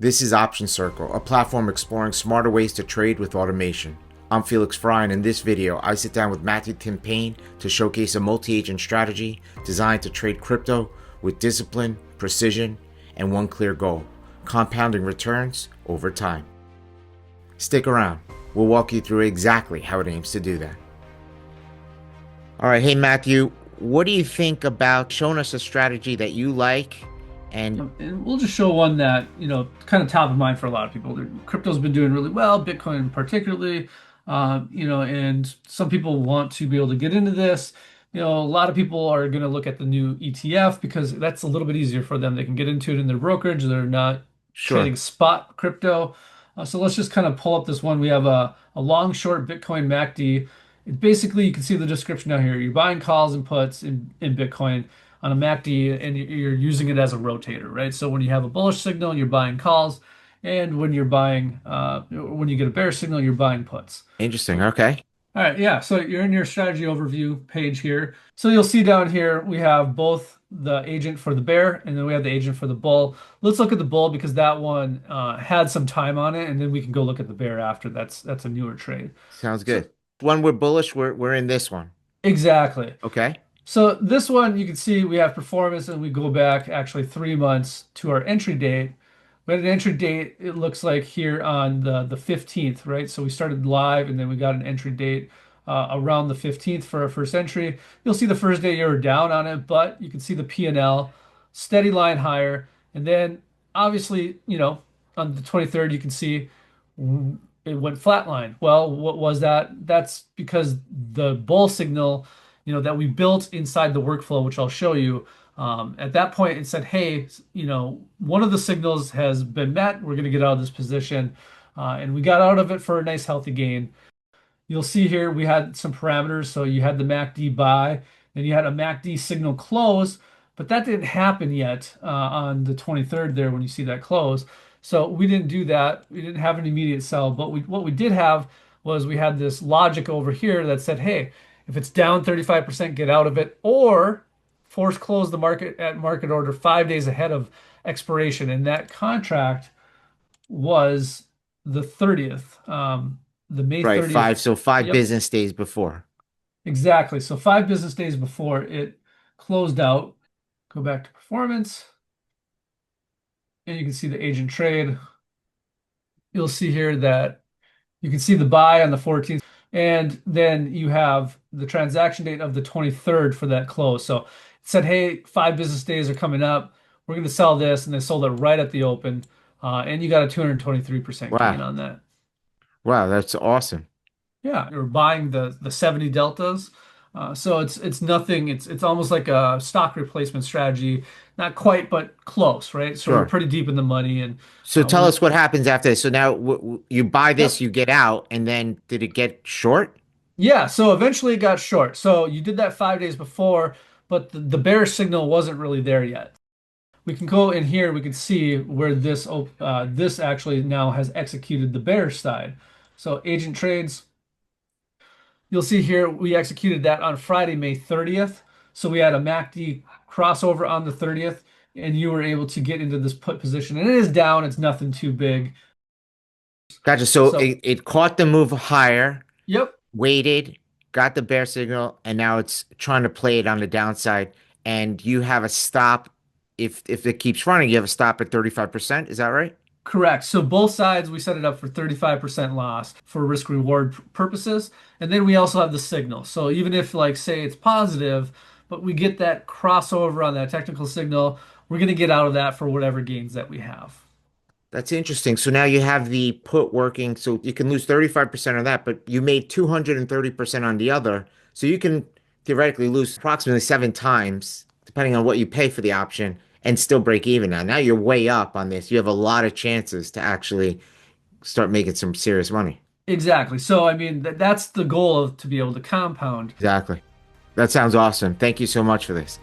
This is Option Circle, a platform exploring smarter ways to trade with automation. I'm Felix Fry, and in this video, I sit down with Matthew Tim Payne to showcase a multi-agent strategy designed to trade crypto with discipline, precision, and one clear goal: compounding returns over time. Stick around. We'll walk you through exactly how it aims to do that. All right, hey Matthew, what do you think about showing us a strategy that you like? And And we'll just show one that, kind of top of mind for a lot of people. Crypto's been doing really well, Bitcoin particularly, and some people want to be able to get into this. A lot of people are going to look at the new ETF because that's a little bit easier for them. They can get into it in their brokerage. They're not trading sure. spot crypto. So let's just kind of pull up this one. We have a long short Bitcoin MACD. Basically, you can see the description down here. You're buying calls and puts in Bitcoin on a MACD, and you're using it as a rotator, right? So when you have a bullish signal, you're buying calls, and when you get a bear signal, you're buying puts. Interesting. So, Okay. all right, yeah. So you're in your strategy overview page here. So you'll see down here we have both the agent for the bear, and then we have the agent for the bull. Let's look at the bull because that one had some time on it, and then we can go look at the bear after. That's a newer trade. Sounds So good. When we're bullish, we're in this one. exactly. Okay. So this one, you can see we have performance and we go back actually 3 months to our entry date. We had an entry date, it looks like here on the 15th, right? So we started live and then we got an entry date around the 15th for our first entry. You'll see the first day you were down on it, but you can see the P&L, steady line higher. And then obviously, on the 23rd, you can see it went flatline. Well, what was that? That's because the bull signal that we built inside the workflow, which I'll show you. At that point, it said, hey, one of the signals has been met. We're going to get out of this position. And we got out of it for a nice healthy gain. You'll see here we had some parameters. So you had the MACD buy, then you had a MACD signal close, but that didn't happen yet on the 23rd there when you see that close. So we didn't do that. We didn't have an immediate sell, but what we did have was we had this logic over here that said, hey, if it's down 35%, get out of it, or force close the market at market order 5 days ahead of expiration. And that contract was the 30th, the May Right. 30th. Five. So five Yep, business days before. exactly. So 5 business days before it closed out. Go back to performance, and you can see the agent trade. You'll see here that you can see the buy on the 14th, and then you have the transaction date of the 23rd for that close. So it said, hey, 5 business days are coming up. We're going to sell this, and they sold it right at the open. And you got a 223% gain Wow. on that. Wow. That's awesome. Yeah, you're buying the 70 deltas. So it's nothing. It's almost like a stock replacement strategy. Not quite, but close, right? So we're Sure. pretty deep in the money, and So tell we're us what happens after this. So now you buy this, yep. you get out, and then did it get short? Yeah, so eventually it got short. So you did that 5 days before, but the bear signal wasn't really there yet. We can go in here, we can see where this actually now has executed the bear side. So agent trades, you'll see here we executed that on Friday, May 30th. So we had a MACD crossover on the 30th, and you were able to get into this put position. And it is down, it's nothing too big. Gotcha. So So, it caught the move higher, yep. waited, got the bear signal, and now it's trying to play it on the downside. And you have a stop. If it keeps running, you have a stop at 35%. Is that right? Correct. So both sides, we set it up for 35% loss for risk reward purposes. And then we also have the signal. So even if like say it's positive, but we get that crossover on that technical signal, we're going to get out of that for whatever gains that we have. That's interesting. So now you have the put working, so you can lose 35% on that, but you made 230% on the other. So you can theoretically lose approximately seven times, depending on what you pay for the option, and still break even now. Now you're way up on this. You have a lot of chances to actually start making some serious money. Exactly. So I mean that's the goal of to be able to compound. Exactly. That sounds awesome. Thank you so much for this.